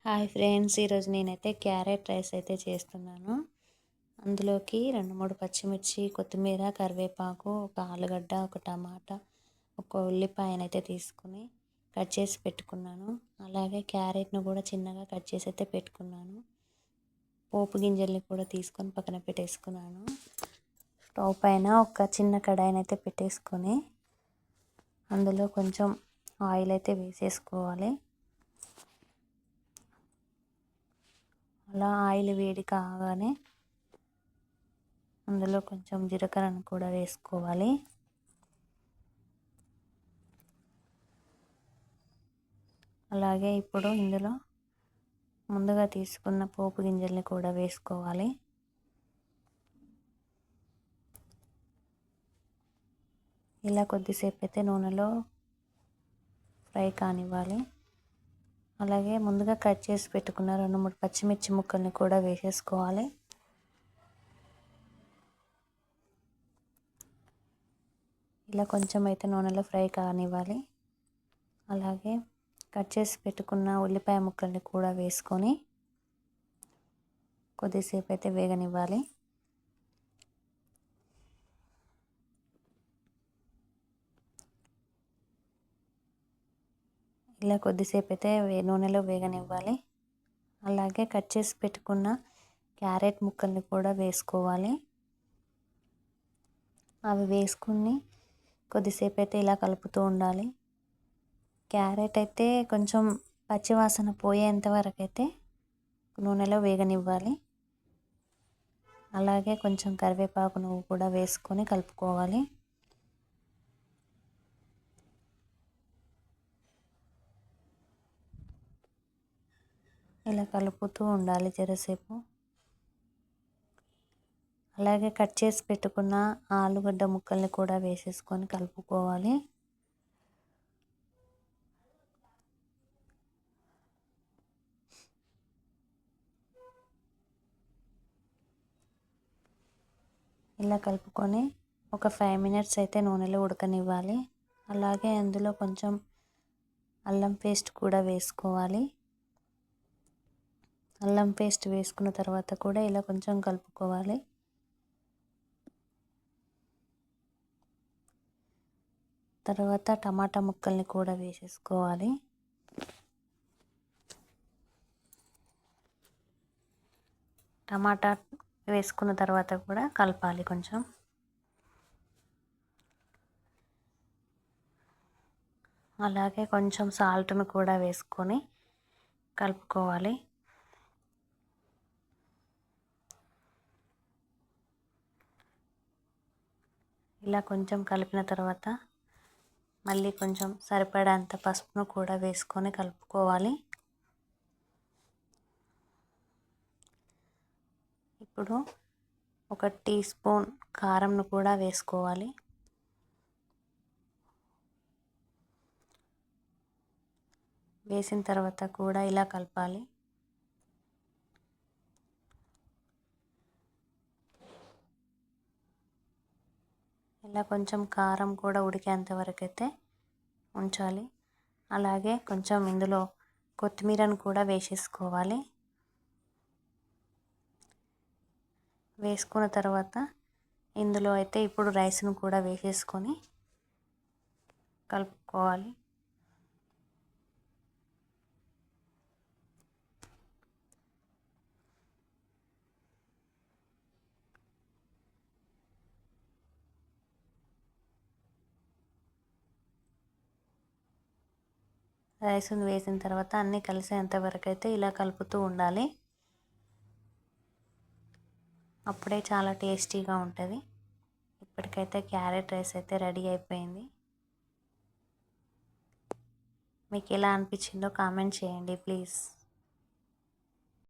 Hi friends, ఈరోజు నేనైతే carrot rice అయితే చేస్తున్నాను. అందులోకి 2-3 పచ్చిమిర్చి, కొత్తిమీర, కరివేపాకు, ఒక ఆలుగడ్డ, ఒక టమాటా, ఒక ఉల్లిపాయనైతే తీసుకుని కట్ చేసి పెట్టుకున్నాను. అలాగే క్యారెట్ను కూడా చిన్నగా కట్ చేసి అయితే పెట్టుకున్నాను. పోపు గింజల్ని కూడా తీసుకొని పక్కన పెట్టేసుకున్నాను. స్టవ్ పైన ఒక చిన్న కడాయినైతే పెట్టేసుకొని అందులో కొంచెం ఆయిల్ అయితే వేసేసుకోవాలి. అలా ఆయిల్ వేడి కాగానే అందులో కొంచెం జీలకర్రను కూడా వేసుకోవాలి. అలాగే ఇప్పుడు ఇందులో ముందుగా తీసుకున్న పోపు గింజల్ని కూడా వేసుకోవాలి. ఇలా కొద్దిసేపు అయితే నూనెలో ఫ్రై కానివ్వాలి. అలాగే ముందుగా కట్ చేసి పెట్టుకున్న 2-3 పచ్చిమిర్చి ముక్కల్ని కూడా వేసేసుకోవాలి. ఇలా కొంచెం అయితే నూనెలో ఫ్రై కానివ్వాలి. అలాగే కట్ చేసి పెట్టుకున్న ఉల్లిపాయ ముక్కల్ని కూడా వేసుకొని కొద్దిసేపు అయితే వేగనివ్వాలి. ఇలా కొద్దిసేపు అయితే నూనెలో వేగనివ్వాలి. అలాగే కట్ చేసి పెట్టుకున్న క్యారెట్ ముక్కల్ని కూడా వేసుకోవాలి. అవి వేసుకుని కొద్దిసేపు అయితే ఇలా కలుపుతూ ఉండాలి. క్యారెట్ అయితే కొంచెం పచ్చివాసన పోయేంత వరకు అయితే నూనెలో వేగనివ్వాలి. అలాగే కొంచెం కరివేపాకు నువ్వు కూడా వేసుకొని కలుపుకోవాలి. ఇలా కలుపుతూ ఉండాలి జరసేపు. అలాగే కట్ చేసి పెట్టుకున్న ఆలుగడ్డ ముక్కల్ని కూడా వేసేసుకొని కలుపుకోవాలి. ఇలా కలుపుకొని ఒక 5 మినిట్స్ అయితే నూనెలో ఉడకనివ్వాలి. అలాగే అందులో కొంచెం అల్లం పేస్ట్ కూడా వేసుకోవాలి. అల్లం పేస్ట్ వేసుకున్న తర్వాత కూడా ఇలా కొంచెం కలుపుకోవాలి. తర్వాత టమాటా ముక్కల్ని కూడా వేసేసుకోవాలి. టమాటా వేసుకున్న తర్వాత కూడా కలపాలి కొంచెం. అలాగే కొంచెం సాల్ట్ను కూడా వేసుకొని కలుపుకోవాలి. ఇలా కొంచెం కలిపిన తర్వాత మళ్ళీ కొంచెం సరిపడేంత పసుపును కూడా వేసుకొని కలుపుకోవాలి. ఇప్పుడు 1 టీ స్పూన్ కారంను కూడా వేసుకోవాలి. వేసిన తర్వాత కూడా ఇలా కలపాలి. ఇలా కొంచెం కారం కూడా ఉడికేంత వరకు అయితే ఉంచాలి. అలాగే కొంచెం ఇందులో కొత్తిమీరను కూడా వేసేసుకోవాలి. వేసుకున్న తర్వాత ఇందులో అయితే ఇప్పుడు రైస్ను కూడా వేసేసుకొని కలుపుకోవాలి. రైస్ను వేసిన తర్వాత అన్నీ కలిసేంత వరకు అయితే ఇలా కలుపుతూ ఉండాలి. అప్పుడే చాలా టేస్టీగా ఉంటుంది. ఇప్పటికైతే క్యారెట్ రైస్ అయితే రెడీ అయిపోయింది. మీకు ఎలా అనిపించిందో కామెంట్ చేయండి ప్లీజ్.